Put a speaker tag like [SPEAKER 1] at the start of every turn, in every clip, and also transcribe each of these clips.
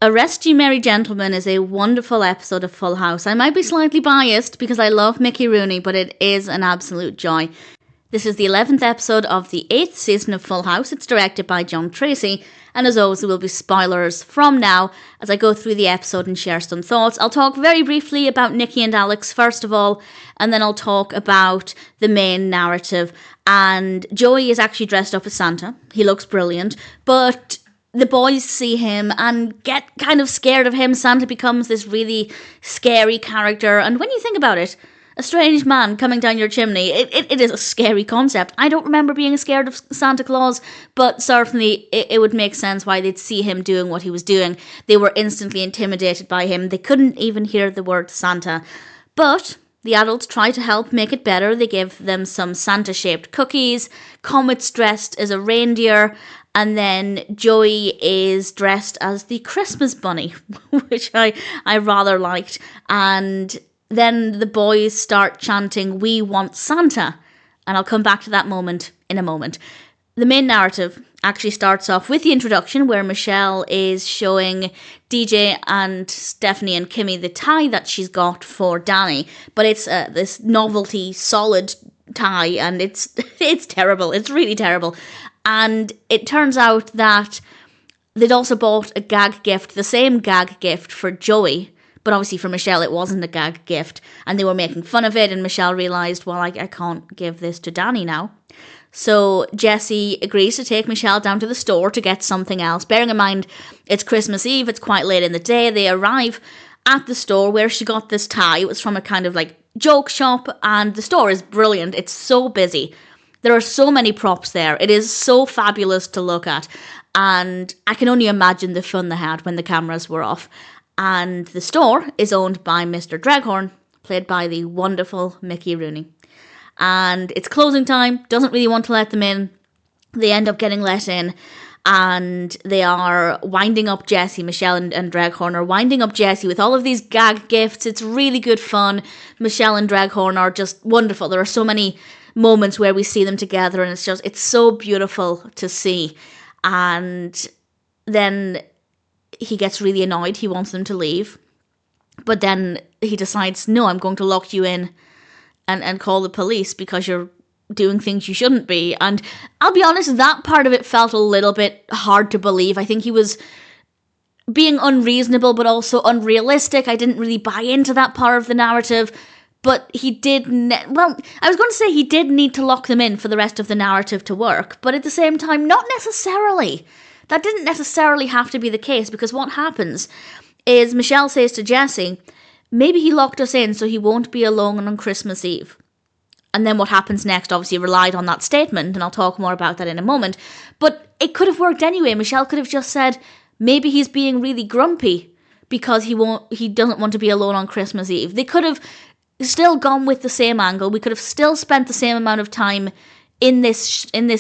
[SPEAKER 1] Arrest You Merry Gentlemen is a wonderful episode of Full House. I might be slightly biased because I love Mickey Rooney, but it is an absolute joy. This is the 11th episode of the 8th season of Full House. It's directed by John Tracy, and as always there will be spoilers from now as I go through the episode and share some thoughts. I'll talk very briefly about Nicky and Alex first of all, and then I'll talk about the main narrative. And Joey is actually dressed up as Santa. He looks brilliant, but the boys see him and get kind of scared of him. Santa becomes this really scary character, and when you think about it, a strange man coming down your chimney, it is a scary concept. I don't remember being scared of Santa Claus, but certainly it would make sense why they'd see him doing what he was doing. They were instantly intimidated by him. They couldn't even hear the word Santa. But the adults try to help make it better. They give them some Santa-shaped cookies. Comet's dressed as a reindeer. And then Joey is dressed as the Christmas bunny, which I rather liked. And then the boys start chanting, "We want Santa." And I'll come back to that moment in a moment. The main narrative actually starts off with the introduction where Michelle is showing DJ and Stephanie and Kimmy the tie that she's got for Danny. But it's this novelty solid tie, and it's terrible. It's really terrible. And it turns out that they'd also bought a gag gift, the same gag gift for Joey. But obviously for Michelle, it wasn't a gag gift. And they were making fun of it. And Michelle realised, well, I can't give this to Danny now. So Jessie agrees to take Michelle down to the store to get something else. Bearing in mind, it's Christmas Eve. It's quite late in the day. They arrive at the store where she got this tie. It was from a kind of like joke shop. And the store is brilliant. It's so busy. There are so many props there. It is so fabulous to look at. And I can only imagine the fun they had when the cameras were off. And the store is owned by Mr. Dreghorn, played by the wonderful Mickey Rooney. And it's closing time, doesn't really want to let them in. They end up getting let in, and they are winding up Jessie. Michelle and Dreghorn are winding up Jessie with all of these gag gifts. It's really good fun. Michelle and Dreghorn are just wonderful. There are so many moments where we see them together, and it's so beautiful to see. And then he gets really annoyed. He wants them to leave. But then he decides, no, I'm going to lock you in and call the police because you're doing things you shouldn't be. And I'll be honest, that part of it felt a little bit hard to believe. I think he was being unreasonable but also unrealistic. I didn't really buy into that part of the narrative. But he did, I was going to say he did need to lock them in for the rest of the narrative to work. But at the same time, not necessarily. That didn't necessarily have to be the case, because what happens is Michelle says to Jessie, maybe he locked us in so he won't be alone on Christmas Eve. And then what happens next obviously relied on that statement, and I'll talk more about that in a moment. But it could have worked anyway. Michelle could have just said, maybe he's being really grumpy because he doesn't want to be alone on Christmas Eve. They could have still gone with the same angle. We could have still spent the same amount of time in this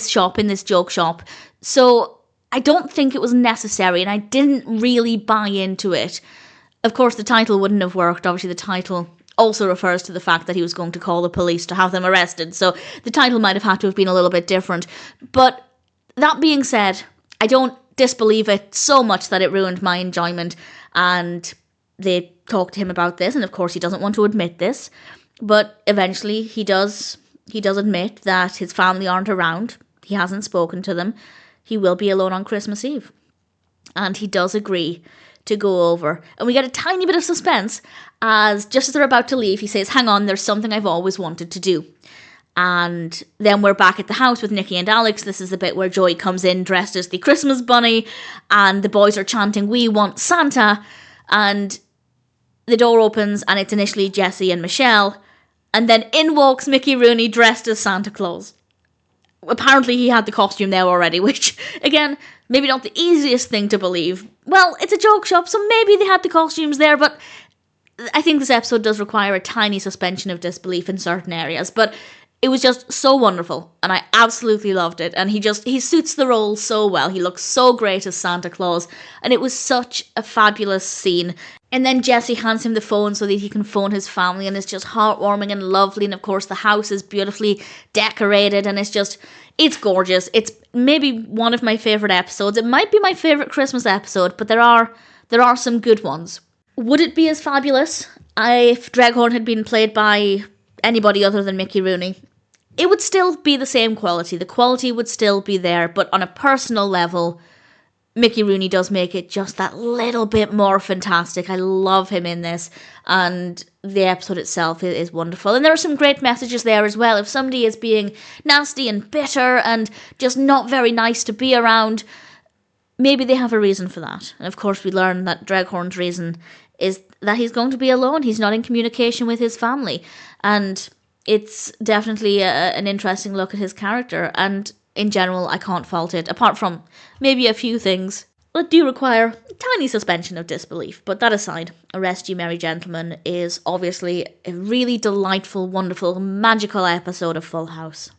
[SPEAKER 1] shop, in this joke shop. So I don't think it was necessary, and I didn't really buy into it. Of course, the title wouldn't have worked. Obviously, the title also refers to the fact that he was going to call the police to have them arrested. So the title might have had to have been a little bit different. But that being said, I don't disbelieve it so much that it ruined my enjoyment. And they talked to him about this, and of course he doesn't want to admit this. But eventually he does admit that his family aren't around. He hasn't spoken to them. He will be alone on Christmas Eve. And he does agree to go over. And we get a tiny bit of suspense as just as they're about to leave, he says, hang on, there's something I've always wanted to do. And then we're back at the house with Nicky and Alex. This is the bit where Joey comes in dressed as the Christmas bunny, and the boys are chanting, "We want Santa." And the door opens, and it's initially Jessie and Michelle. And then in walks Mickey Rooney dressed as Santa Claus. Apparently he had the costume there already, which, again, maybe not the easiest thing to believe. Well, it's a joke shop, so maybe they had the costumes there, but I think this episode does require a tiny suspension of disbelief in certain areas. But It was just so wonderful, and I absolutely loved it. And he suits the role so well. He looks so great as Santa Claus, and it was such a fabulous scene. And then Jesse hands him the phone so that he can phone his family, and it's just heartwarming and lovely. And of course, the house is beautifully decorated, and it's gorgeous. It's maybe one of my favourite episodes. It might be my favourite Christmas episode, but there are some good ones. Would it be as fabulous if Dreghorn had been played by anybody other than Mickey Rooney? It would still be the same quality. The quality would still be there, but on a personal level, Mickey Rooney does make it just that little bit more fantastic. I love him in this, and the episode itself is wonderful. And there are some great messages there as well. If somebody is being nasty and bitter and just not very nice to be around, maybe they have a reason for that. And of course, we learn that Dreghorn's reason is that he's going to be alone. He's not in communication with his family. And it's definitely an interesting look at his character. And in general, I can't fault it, apart from maybe a few things that do require a tiny suspension of disbelief. But that aside, Arrest You Merry Gentlemen is obviously a really delightful, wonderful, magical episode of Full House.